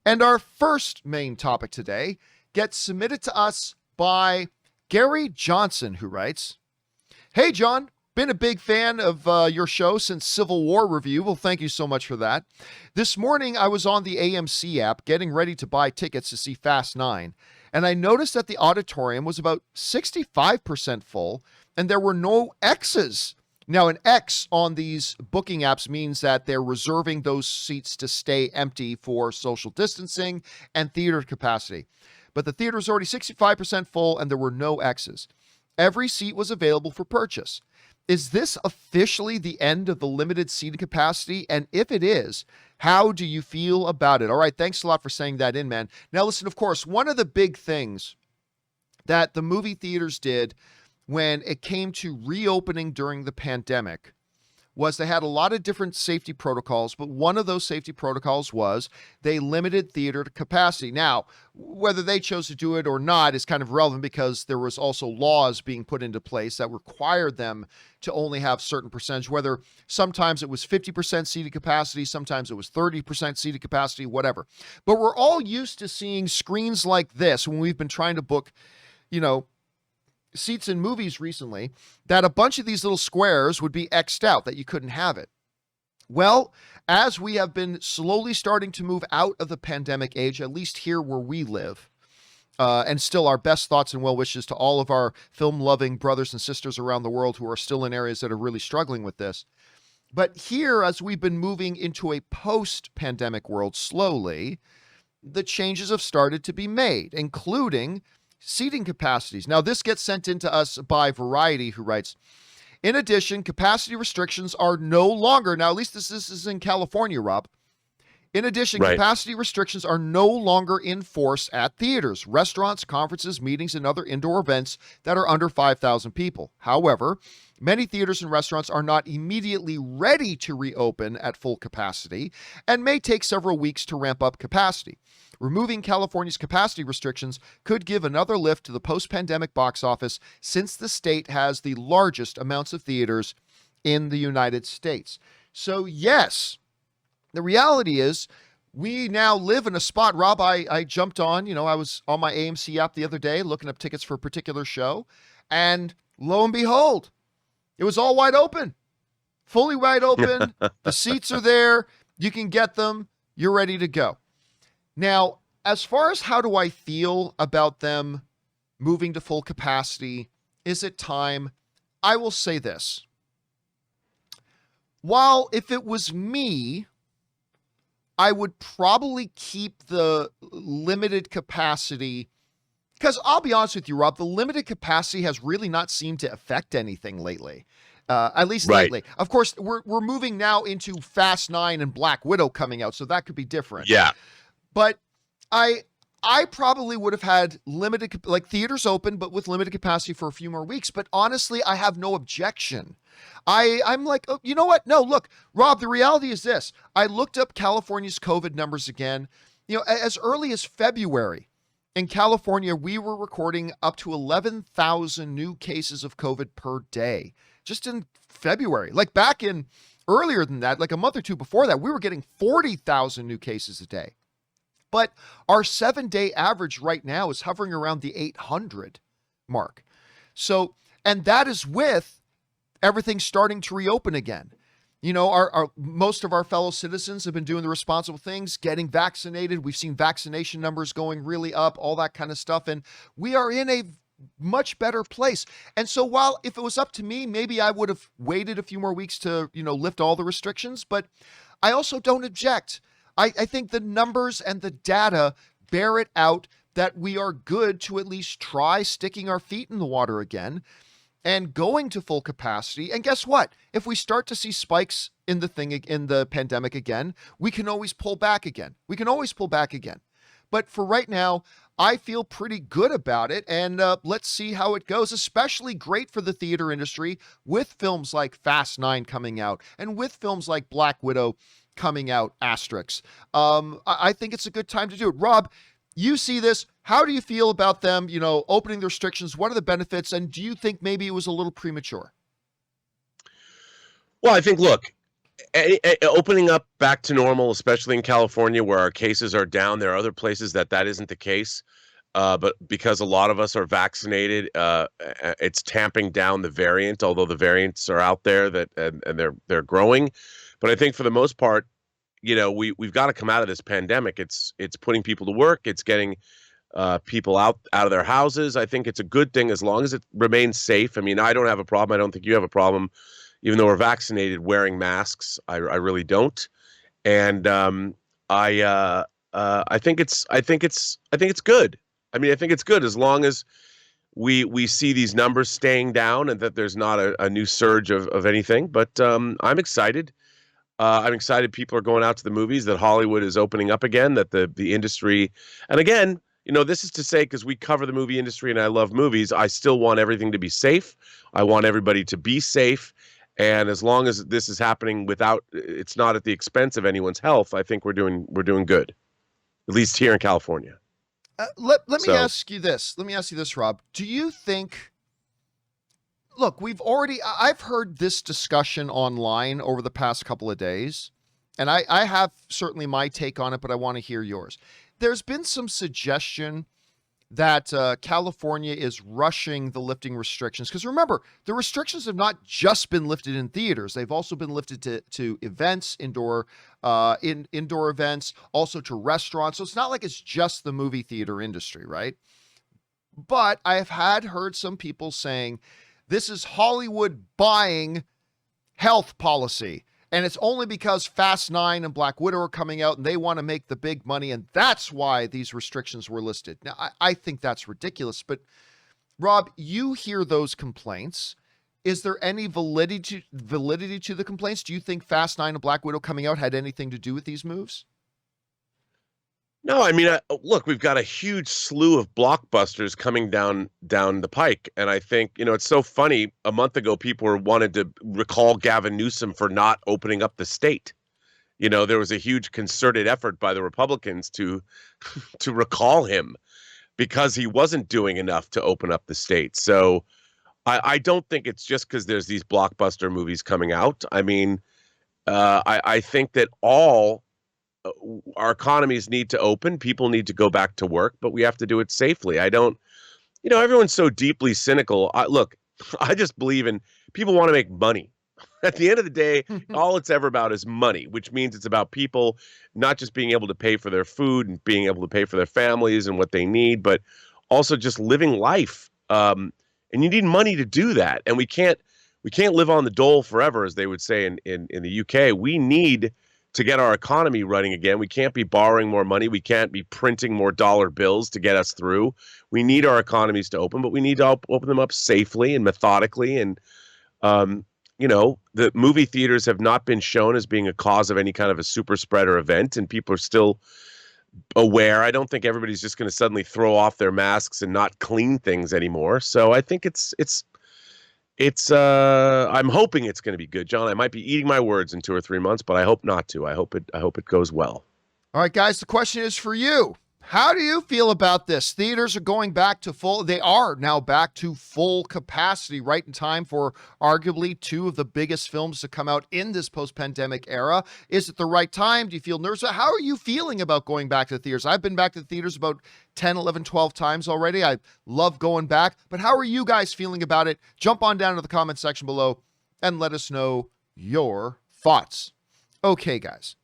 And our first main topic today gets submitted to us by Gary Johnson, who writes, "Hey, John, been a big fan of your show since Civil War Review. Well, thank you so much for that. This morning, I was on the AMC app getting ready to buy tickets to see Fast 9, and I noticed that the auditorium was about 65% full, and there were no X's. Now, an X on these booking apps means that they're reserving those seats to stay empty for social distancing and theater capacity. But the theater was already 65% full, and there were no X's. Every seat was available for purchase. Is this officially the end of the limited seating capacity? And if it is, how do you feel about it?" All right, thanks a lot for saying that in, man. Now, listen, of course, one of the big things that the movie theaters did when it came to reopening during the pandemic was they had a lot of different safety protocols, but one of those safety protocols was they limited theater capacity. Now, whether they chose to do it or not is kind of relevant because there was also laws being put into place that required them to only have certain percentage, whether sometimes it was 50% seating capacity, sometimes it was 30% seating capacity, whatever. But we're all used to seeing screens like this when we've been trying to book, seats in movies recently, that a bunch of these little squares would be X'd out, that you couldn't have it. Well, as we have been slowly starting to move out of the pandemic age, at least here where we live, and still our best thoughts and well wishes to all of our film-loving brothers and sisters around the world who are still in areas that are really struggling with this. But here, as we've been moving into a post-pandemic world slowly, the changes have started to be made, including seating capacities. Now, this gets sent in to us by Variety, who writes, "In addition, capacity restrictions are no longer," now at least this is in California, Rob. "In addition, Right. capacity restrictions are no longer in force at theaters, restaurants, conferences, meetings, and other indoor events that are under 5,000 people. However, many theaters and restaurants are not immediately ready to reopen at full capacity and may take several weeks to ramp up capacity. Removing California's capacity restrictions could give another lift to the post-pandemic box office since the state has the largest amounts of theaters in the United States." So yes, the reality is we now live in a spot. Rob, I jumped on, I was on my AMC app the other day looking up tickets for a particular show, and lo and behold, it was all wide open, fully wide open. The seats are there. You can get them. You're ready to go. Now, as far as how do I feel about them moving to full capacity, is it time? I will say this. While if it was me, I would probably keep the limited capacity, because I'll be honest with you, Rob, the limited capacity has really not seemed to affect anything lately. At least Right. lately. Of course, we're moving now into Fast 9 and Black Widow coming out, so that could be different. Yeah. But I probably would have had limited, like theaters open, but with limited capacity for a few more weeks. But honestly, I have no objection. I'm like, oh, you know what? No, look, Rob, the reality is this. I looked up California's COVID numbers again. As early as February in California, we were recording up to 11,000 new cases of COVID per day. Just in February, like back in earlier than that, like a month or two before that, we were getting 40,000 new cases a day. But our 7-day average right now is hovering around the 800 mark. So, and that is with everything starting to reopen again. Our most of our fellow citizens have been doing the responsible things, getting vaccinated. We've seen vaccination numbers going really up, all that kind of stuff. And we are in a much better place. And so while if it was up to me, maybe I would have waited a few more weeks to, lift all the restrictions, but I also don't object. I think the numbers and the data bear it out that we are good to at least try sticking our feet in the water again and going to full capacity. And guess what? If we start to see spikes in the pandemic again, we can always pull back again. But for right now, I feel pretty good about it, and let's see how it goes. Especially great for the theater industry with films like Fast 9 coming out and with films like Black Widow coming out, asterisks. I think it's a good time to do it. Rob, you see this. How do you feel about them, opening the restrictions? What are the benefits? And do you think maybe it was a little premature? Well, I think, look, Opening up back to normal, especially in California where our cases are down. There are other places that isn't the case. But because a lot of us are vaccinated, it's tamping down the variant, although the variants are out there and they're growing. But I think for the most part, we've got to come out of this pandemic. It's putting people to work. It's getting people out of their houses. I think it's a good thing as long as it remains safe. I mean, I don't have a problem. I don't think you have a problem, even though we're vaccinated, wearing masks. I really don't. And I I think it's good. I mean, I think it's good as long as we see these numbers staying down and that there's not a new surge of anything. But I'm excited. I'm excited people are going out to the movies, that Hollywood is opening up again, that the industry, and again, this is to say, because we cover the movie industry and I love movies, I still want everything to be safe. I want everybody to be safe. And as long as this is happening without, it's not at the expense of anyone's health, I think we're doing good, at least here in California. Let me So ask you this. Let me ask you this, Rob. Do you think, look, I've heard this discussion online over the past couple of days, and I have certainly my take on it, but I want to hear yours. There's been some suggestion that California is rushing the lifting restrictions. Because remember, the restrictions have not just been lifted in theaters; they've also been lifted to events, indoor events, also to restaurants. So it's not like it's just the movie theater industry, right? But I have heard some people saying this is Hollywood buying health policy. And it's only because Fast 9 and Black Widow are coming out and they want to make the big money. And that's why these restrictions were listed. Now, I think that's ridiculous. But Rob, you hear those complaints. Is there any validity to the complaints? Do you think Fast 9 and Black Widow coming out had anything to do with these moves? no, I mean, look, we've got a huge slew of blockbusters coming down the pike, and I think it's so funny. A month ago, people wanted to recall Gavin Newsom for not opening up the state. There was a huge concerted effort by the Republicans to to recall him because he wasn't doing enough to open up the state. So I don't think it's just because there's these blockbuster movies coming out. I mean, I think that all our economies need to open. People need to go back to work, but we have to do it safely. I don't, everyone's so deeply cynical. Look, I just believe in people want to make money. At the end of the day, all it's ever about is money, which means it's about people not just being able to pay for their food and being able to pay for their families and what they need, but also just living life. And you need money to do that. And we can't live on the dole forever, as they would say in the UK. We need to get our economy running again. We can't be borrowing more money. We can't be printing more dollar bills to get us through. We need our economies to open, but we need to open them up safely and methodically. And the movie theaters have not been shown as being a cause of any kind of a super spreader event, and people are still aware. I don't think everybody's just going to suddenly throw off their masks and not clean things anymore. So I think it's I'm hoping it's going to be good, John. I might be eating my words in 2 or 3 months, but I hope not to. I hope it goes well. All right, guys, the question is for you. How do you feel about this? Theaters are going back to they are now back to full capacity, right in time for arguably two of the biggest films to come out in this post-pandemic era. Is it the right time? Do you feel nervous? How are you feeling about going back to the theaters? I've been back to the theaters about 10, 11, 12 times already. I love going back, but how are you guys feeling about it? Jump on down to the comment section below and let us know your thoughts. Okay, guys.